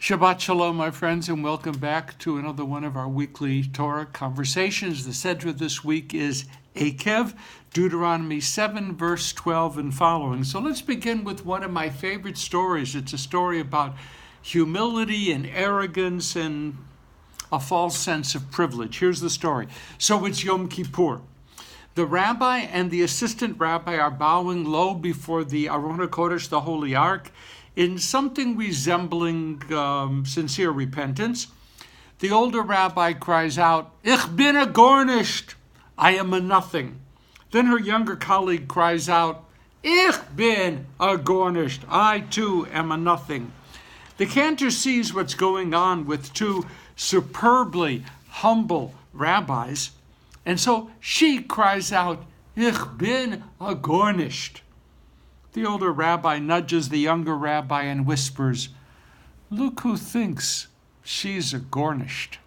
Shabbat Shalom, my friends, and welcome back to another one of our weekly Torah conversations. The Sedra this week is Ekev, Deuteronomy 7, verse 12 and following. So let's begin with one of my favorite stories. It's a story about humility and arrogance and a false sense of privilege. Here's the story. So it's Yom Kippur. The rabbi and the assistant rabbi are bowing low before the Aron HaKodesh, the Holy Ark, in something resembling sincere repentance. The older rabbi cries out, "Ich bin a gornisht, I am a nothing." Then her younger colleague cries out, "Ich bin a gornisht, I too am a nothing." The cantor sees what's going on with two superbly humble rabbis, and so she cries out, "Ich bin a gornisht." The older rabbi nudges the younger rabbi and whispers, "Look who thinks she's a gornisht."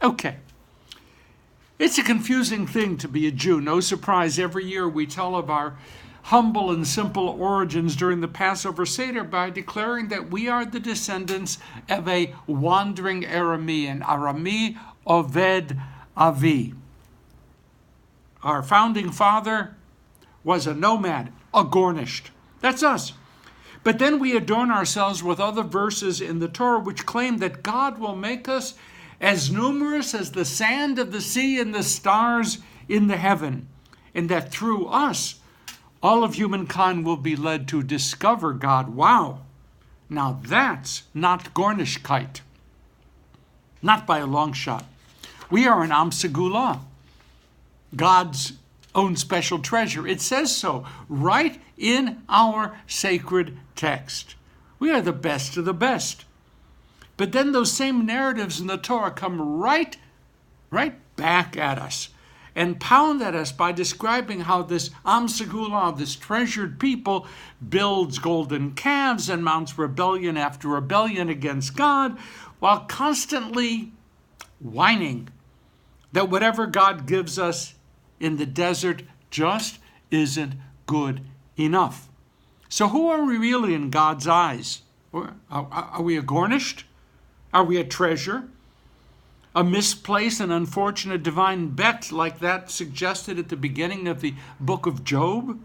Okay. It's a confusing thing to be a Jew. No surprise, every year we tell of our humble and simple origins during the Passover Seder by declaring that we are the descendants of a wandering Aramean, Arami Oved Avi. Our founding father was a nomad, a gornisht. That's us. But then we adorn ourselves with other verses in the Torah which claim that God will make us as numerous as the sand of the sea and the stars in the heaven, and that through us, all of humankind will be led to discover God. Wow. Now that's not Gornishkeit. Not by a long shot. We are an Am Segula, God's own special treasure. It says so right in our sacred text. We are the best of the best. But then those same narratives in the Torah come right back at us and pound at us by describing how this Am Segula, this treasured people, builds golden calves and mounts rebellion after rebellion against God, while constantly whining that whatever God gives us in the desert just isn't good enough. So who are we really in God's eyes? Are we a gornisht? Are we a treasure? A misplaced and unfortunate divine bet like that suggested at the beginning of the book of Job?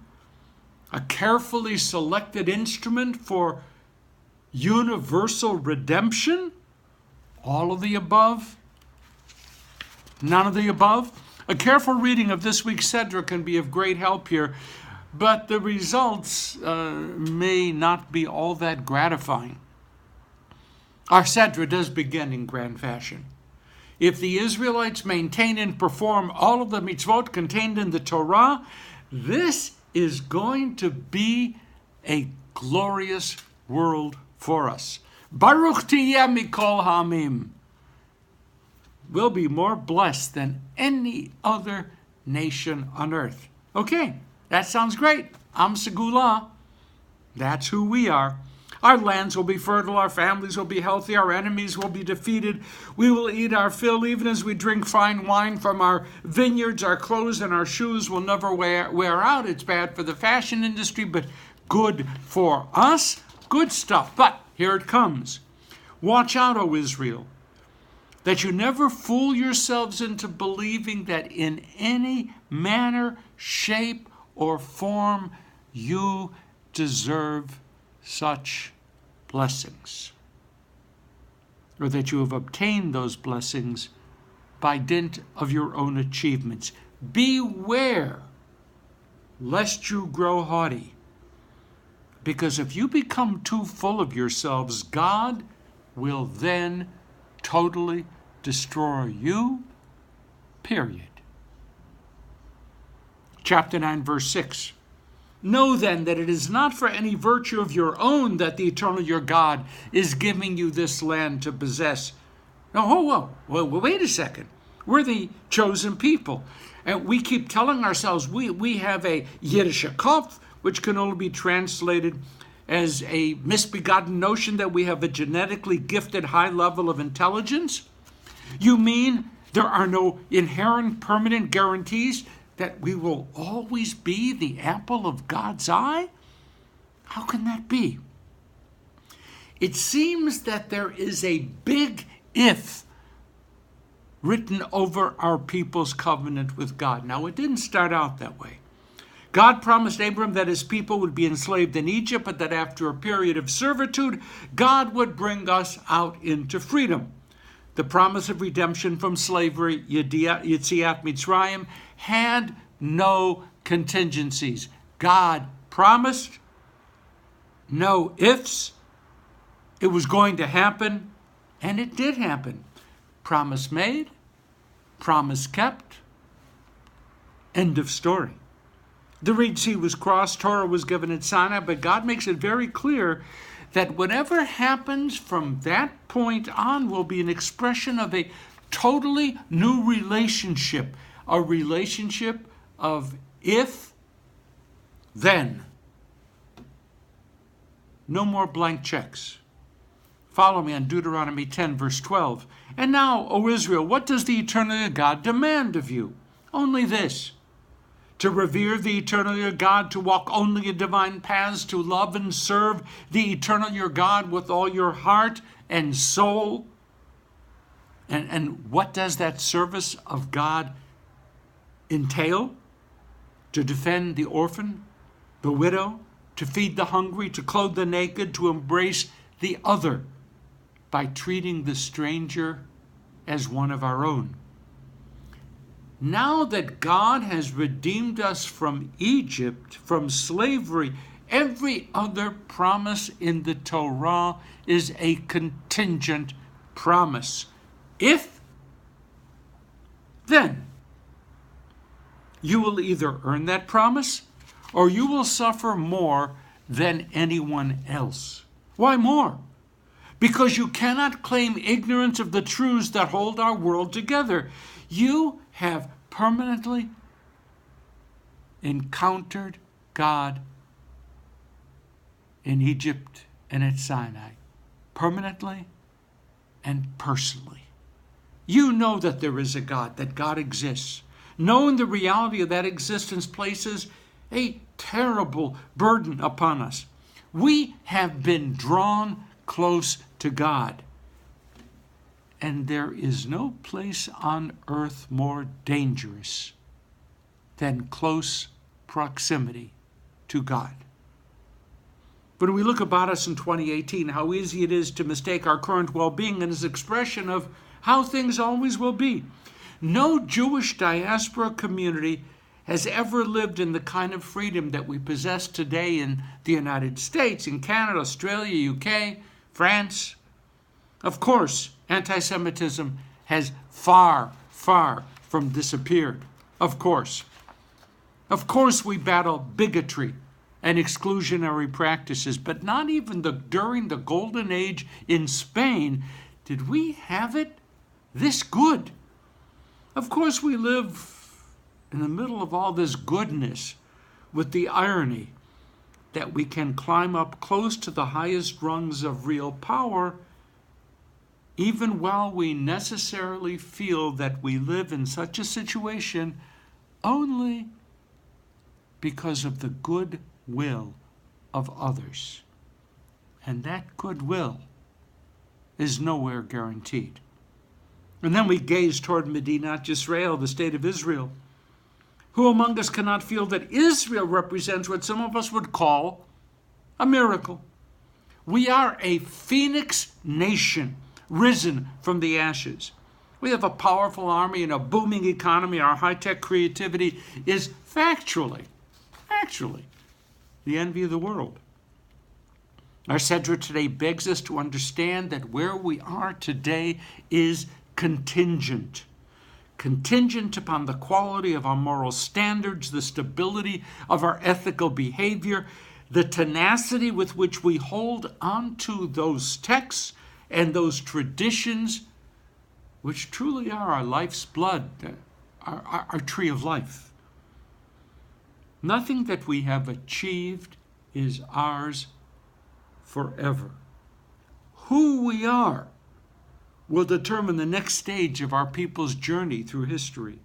A carefully selected instrument for universal redemption? All of the above? None of the above? A careful reading of this week's Sedra can be of great help here, but the results may not be all that gratifying. Our Sedra does begin in grand fashion. If the Israelites maintain and perform all of the mitzvot contained in the Torah, this is going to be a glorious world for us. Baruch tiyeh mikol ha'amim. Will be more blessed than any other nation on earth. Okay, that sounds great. Am Segula. That's who we are. Our lands will be fertile, our families will be healthy, our enemies will be defeated. We will eat our fill even as we drink fine wine from our vineyards. Our clothes and our shoes will never wear out. It's bad for the fashion industry, but good for us. Good stuff. But here it comes. Watch out, O Israel, that you never fool yourselves into believing that in any manner, shape, or form you deserve such blessings, or that you have obtained those blessings by dint of your own achievements. Beware lest you grow haughty, because if you become too full of yourselves, God will then totally destroy you, period. Chapter 9, verse 6. Know then that it is not for any virtue of your own that the eternal your God is giving you this land to possess. No, wait a second. We're the chosen people. And we keep telling ourselves we have a Yiddish Ekev, which can only be translated as a misbegotten notion that we have a genetically gifted high level of intelligence? You mean there are no inherent permanent guarantees that we will always be the apple of God's eye? How can that be? it seems that there is a big if written over our people's covenant with God. Now, it didn't start out that way. God promised Abram that his people would be enslaved in Egypt, but that after a period of servitude, God would bring us out into freedom. The promise of redemption from slavery, Yetziat Mitzrayim, had no contingencies. God promised, no ifs. It was going to happen, and it did happen. Promise made, promise kept. End of story. The Red Sea was crossed, Torah was given at Sinai, but God makes it very clear that whatever happens from that point on will be an expression of a totally new relationship, a relationship of if, then. No more blank checks. Follow me on Deuteronomy 10, verse 12. And now, O Israel, what does the eternal God demand of you? Only this: to revere the eternal your God, to walk only in divine paths, to love and serve the eternal your God with all your heart and soul. And what does that service of God entail? To defend the orphan, the widow, to feed the hungry, to clothe the naked, to embrace the other by treating the stranger as one of our own. Now that God has redeemed us from Egypt, from slavery, every other promise in the Torah is a contingent promise. If, then. You will either earn that promise or you will suffer more than anyone else. Why more? Because you cannot claim ignorance of the truths that hold our world together. You have permanently encountered God in Egypt and at Sinai. Permanently and personally. You know that there is a God, that God exists. Knowing the reality of that existence places a terrible burden upon us. We have been drawn close to God. And there is no place on earth more dangerous than close proximity to God. When we look about us in 2018, how easy it is to mistake our current well-being as an expression of how things always will be. No Jewish diaspora community has ever lived in the kind of freedom that we possess today in the United States, in Canada, Australia, UK, France. Of course, anti-Semitism has far, far from disappeared. Of course. Of course we battle bigotry and exclusionary practices, but not even during the Golden Age in Spain did we have it this good. Of course we live in the middle of all this goodness with the irony that we can climb up close to the highest rungs of real power even while we necessarily feel that we live in such a situation only because of the good will of others. And that goodwill is nowhere guaranteed. And then we gaze toward Medinat Yisrael, the state of Israel. Who among us cannot feel that Israel represents what some of us would call a miracle? We are a phoenix nation, risen from the ashes. We have a powerful army and a booming economy. Our high-tech factually, the envy of the world. Our Sedra today begs us to understand that where we are today is contingent upon the quality of our moral standards, the stability of our ethical behavior, the tenacity with which we hold onto those texts and those traditions, which truly are our life's blood, our tree of life. Nothing that we have achieved is ours forever. Who we are will determine the next stage of our people's journey through history.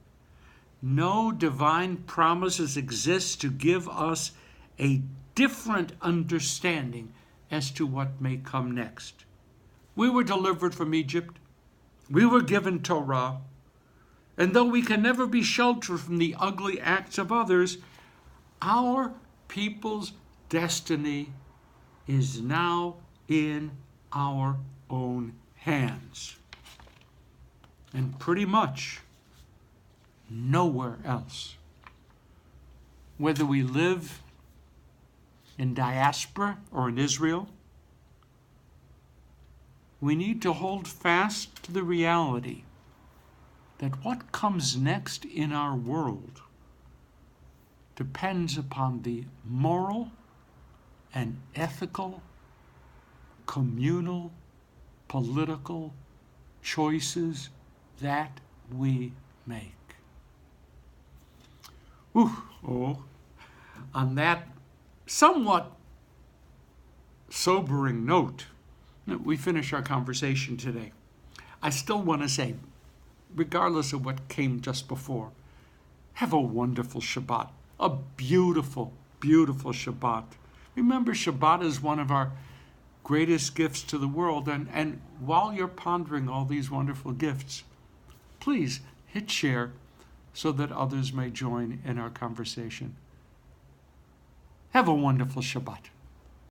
No divine promises exist to give us a different understanding as to what may come next. We were delivered from Egypt. We were given Torah. And though we can never be sheltered from the ugly acts of others, our people's destiny is now in our own hands. And pretty much nowhere else. Whether we live in diaspora or in Israel, we need to hold fast to the reality that what comes next in our world depends upon the moral and ethical, communal, political choices that we make. On that somewhat sobering note, we finish our conversation today. I still want to say, regardless of what came just before, have a wonderful Shabbat, a beautiful, beautiful Shabbat. Remember, Shabbat is one of our greatest gifts to the world, and while you're pondering all these wonderful gifts, please hit share so that others may join in our conversation. Have a wonderful Shabbat.